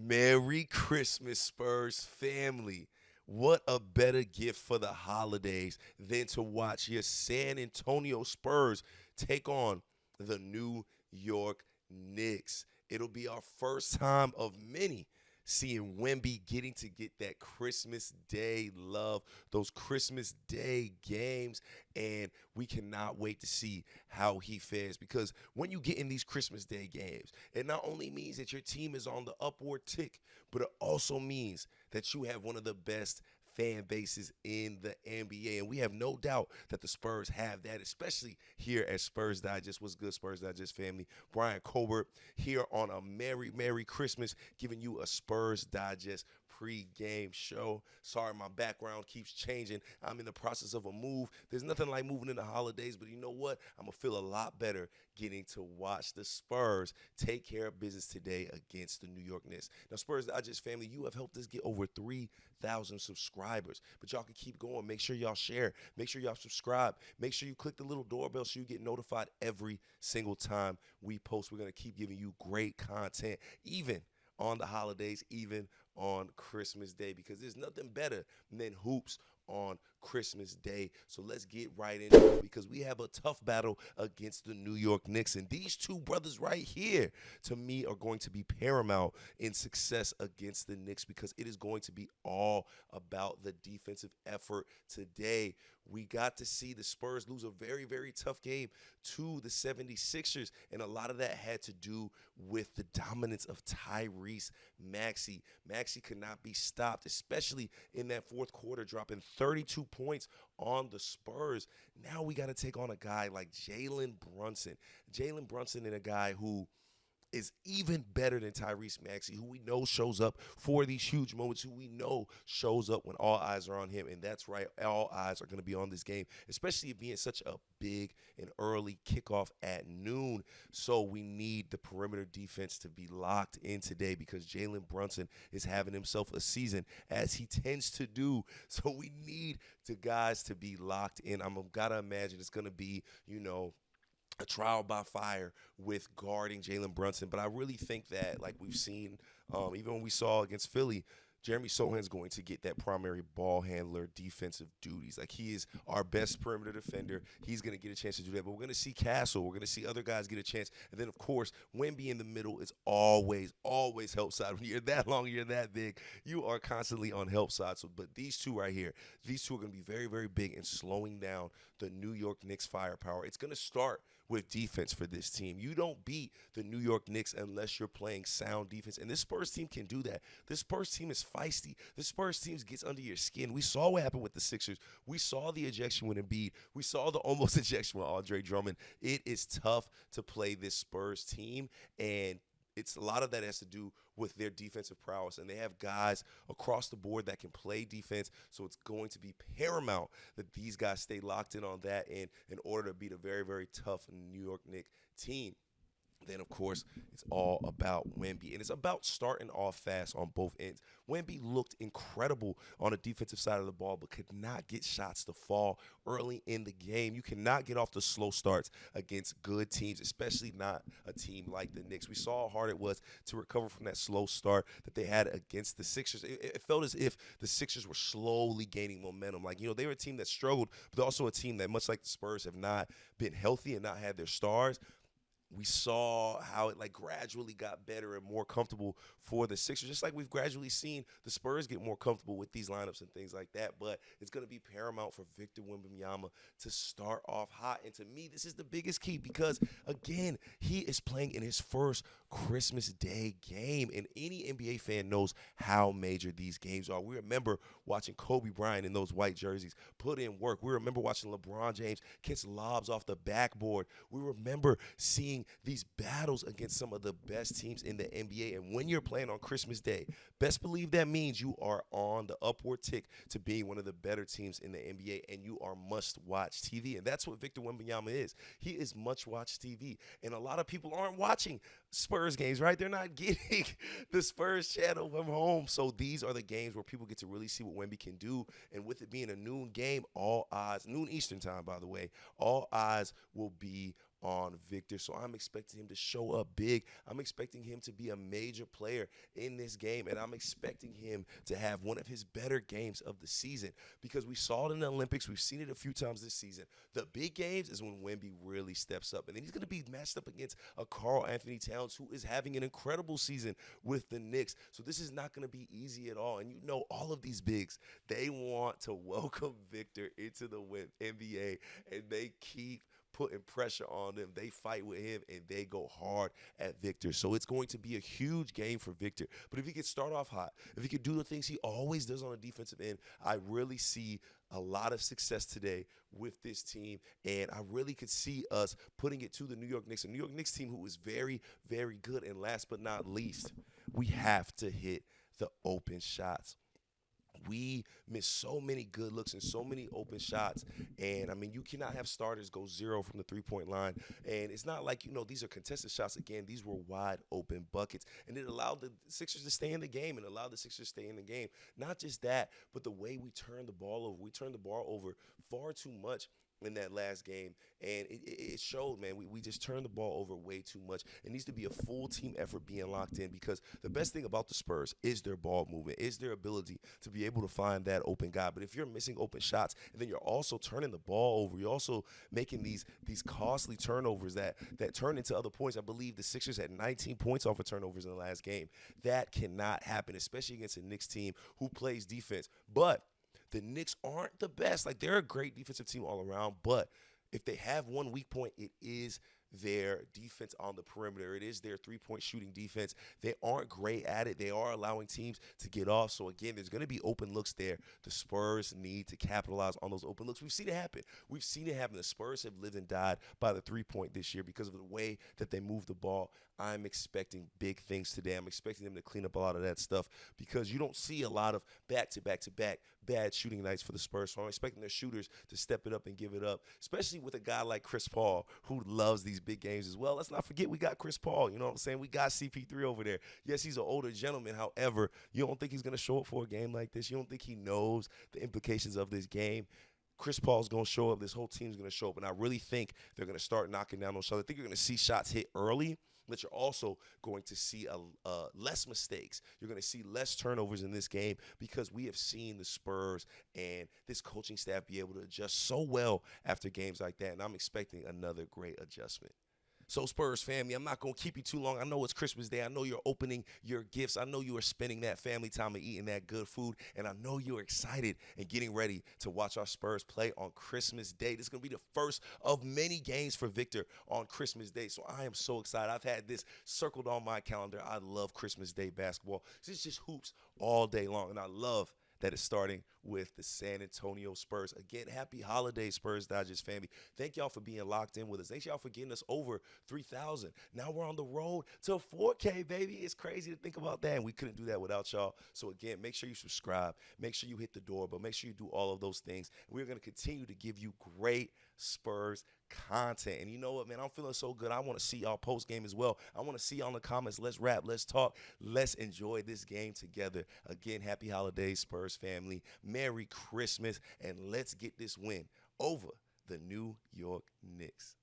Merry Christmas, Spurs family. What a better gift for the holidays than to watch your San Antonio Spurs take on the New York Knicks. It'll be our first time of many seeing Wemby getting to get that Christmas Day love, those Christmas Day games, and we cannot wait to see how he fares because when you get in these Christmas Day games, it not only means that your team is on the upward tick, but it also means that you have one of the best fan bases in the NBA. And we have no doubt that the Spurs have that, especially here at Spurs Digest. What's good, Spurs Digest family? Bryan Colbert here on a Merry Christmas, giving you a Spurs Digest pre-game show. Sorry, my background keeps changing. I'm in the process of a move. There's nothing like moving in the holidays, but you know what? I'm going to feel a lot better getting to watch the Spurs take care of business today against the New York Knicks. Now, Spurs Digest family, you have helped us get over 3,000 subscribers, but y'all can keep going. Make sure y'all share. Make sure y'all subscribe. Make sure you click the little doorbell so you get notified every single time we post. We're going to keep giving you great content, even on the holidays, even on Christmas Day, because there's nothing better than hoops on Christmas Day. So let's get right into it because we have a tough battle against the New York Knicks. And these two brothers right here, to me, are going to be paramount in success against the Knicks because it is going to be all about the defensive effort today. We got to see the Spurs lose a very tough game to the 76ers, and a lot of that had to do with the dominance of Tyrese Maxey. Maxey could not be stopped, especially in that fourth quarter, dropping 32 points on the Spurs. Now we got to take on a guy like Jalen Brunson. Jalen Brunson and a guy who is even better than Tyrese Maxey, who we know shows up for these huge moments, who we know shows up when all eyes are on him. And that's right, all eyes are going to be on this game, especially it being such a big and early kickoff at noon. So we need the perimeter defense to be locked in today because Jalen Brunson is having himself a season, as he tends to do. So we need the guys to be locked in. I'm got to imagine it's going to be, a trial by fire with guarding Jalen Brunson. But I really think that, like we've seen, even when we saw against Philly, Jeremy Sochan's going to get that primary ball handler defensive duties. Like, he is our best perimeter defender. He's going to get a chance to do that. But we're going to see Castle. We're going to see other guys get a chance. And then, of course, Wemby in the middle is always help side. When you're that long, you're that big, you are constantly on help side. So, but these two right here, these two are going to be very big in slowing down the New York Knicks firepower. It's going to start with defense for this team. You don't beat the New York Knicks unless you're playing sound defense, and this Spurs team can do that. This Spurs team is feisty. This Spurs team gets under your skin. We saw what happened with the Sixers. We saw the ejection with Embiid. We saw the almost ejection with Andre Drummond. It is tough to play this Spurs team, and it's a lot of that has to do with their defensive prowess, and they have guys across the board that can play defense, so it's going to be paramount that these guys stay locked in on that end in order to beat a very tough New York Knicks team. Then, of course, it's all about Wemby, and it's about starting off fast on both ends. Wemby looked incredible on the defensive side of the ball, but could not get shots to fall early in the game. You cannot get off the slow starts against good teams, especially not a team like the Knicks. We saw how hard it was to recover from that slow start that they had against the Sixers. It felt as if the Sixers were slowly gaining momentum. Like, they were a team that struggled, but also a team that, much like the Spurs, have not been healthy and not had their stars. We saw how it gradually got better and more comfortable for the Sixers, just like we've gradually seen the Spurs get more comfortable with these lineups and things like that. But it's going to be paramount for Victor Wembanyama to start off hot. And to me, this is the biggest key because, again, he is playing in his first Christmas Day game. And any NBA fan knows how major these games are. We remember watching Kobe Bryant in those white jerseys put in work. We remember watching LeBron James catch lobs off the backboard. We remember seeing these battles against some of the best teams in the NBA. And when you're playing on Christmas Day, best believe that means you are on the upward tick to being one of the better teams in the NBA, and you are must-watch TV. And that's what Victor Wembanyama is. He is must-watch TV. And a lot of people aren't watching Spurs games, right? They're not getting the Spurs channel from home. So these are the games where people get to really see what Wemby can do. And with it being a noon game, all eyes, noon Eastern time, by the way, all eyes will be on Victor. So I'm expecting him to show up big. I'm expecting him to be a major player in this game, and I'm expecting him to have one of his better games of the season because we saw it in the Olympics. We've seen it a few times this season. The big games is when Wemby really steps up, and then he's going to be matched up against a Karl Anthony Towns who is having an incredible season with the Knicks. So this is not going to be easy at all, and you know all of these bigs, they want to welcome Victor into the NBA, and they keep putting pressure on them. They fight with him, and they go hard at Victor. So it's going to be a huge game for Victor. But if he could start off hot, if he could do the things he always does on the defensive end, I really see a lot of success today with this team, and I really could see us putting it to the New York Knicks, a New York Knicks team who is very, very good. And last but not least, we have to hit the open shots. We miss so many good looks and so many open shots. And, I mean, you cannot have starters go 0 from the three-point line. And it's not like, these are contested shots. Again, these were wide open buckets. And it allowed the Sixers to stay in the game and allowed the Sixers to stay in the game. Not just that, but the way we turned the ball over. We turned the ball over far too much in that last game, and it showed, man. We just turned the ball over way too much. It needs to be a full team effort being locked in because the best thing about the Spurs is their ball movement, is their ability to be able to find that open guy. But if you're missing open shots and then you're also turning the ball over, you're also making these costly turnovers that turn into other points. I believe the Sixers had 19 points off of turnovers in the last game. That cannot happen, especially against a Knicks team who plays defense. But the Knicks aren't the best. Like, they're a great defensive team all around, but if they have one weak point, it is their defense on the perimeter. It is their three-point shooting defense. They aren't great at it. They are allowing teams to get off. So, again, there's going to be open looks there. The Spurs need to capitalize on those open looks. We've seen it happen. We've seen it happen. The Spurs have lived and died by the three-point this year because of the way that they move the ball. I'm expecting big things today. I'm expecting them to clean up a lot of that stuff because you don't see a lot of back-to-back-to-back bad shooting nights for the Spurs. So I'm expecting their shooters to step it up and give it up, especially with a guy like Chris Paul who loves these big games as well. Let's not forget we got Chris Paul. You know what I'm saying? We got CP3 over there. Yes, he's an older gentleman. However, you don't think he's going to show up for a game like this? You don't think he knows the implications of this game? Chris Paul's going to show up. This whole team's going to show up. And I really think they're going to start knocking down those shots. I think you're going to see shots hit early, but you're also going to see less mistakes. You're going to see less turnovers in this game because we have seen the Spurs and this coaching staff be able to adjust so well after games like that, and I'm expecting another great adjustment. So, Spurs family, I'm not going to keep you too long. I know it's Christmas Day. I know you're opening your gifts. I know you are spending that family time and eating that good food. And I know you're excited and getting ready to watch our Spurs play on Christmas Day. This is going to be the first of many games for Victor on Christmas Day. So I am so excited. I've had this circled on my calendar. I love Christmas Day basketball. It's just hoops all day long. And I love that is starting with the San Antonio Spurs. Again, happy holidays, Spurs Digest family. Thank y'all for being locked in with us. Thanks y'all for getting us over 3,000. Now we're on the road to 4K, baby. It's crazy to think about that, and we couldn't do that without y'all. So again, make sure you subscribe. Make sure you hit the doorbell. Make sure you do all of those things. We're going to continue to give you great Spurs content. And you know what, man? I'm feeling so good. I want to see y'all post game as well. I want to see y'all in the comments. Let's rap. Let's talk. Let's enjoy this game together. Again, happy holidays, Spurs family. Merry Christmas. And let's get this win over the New York Knicks.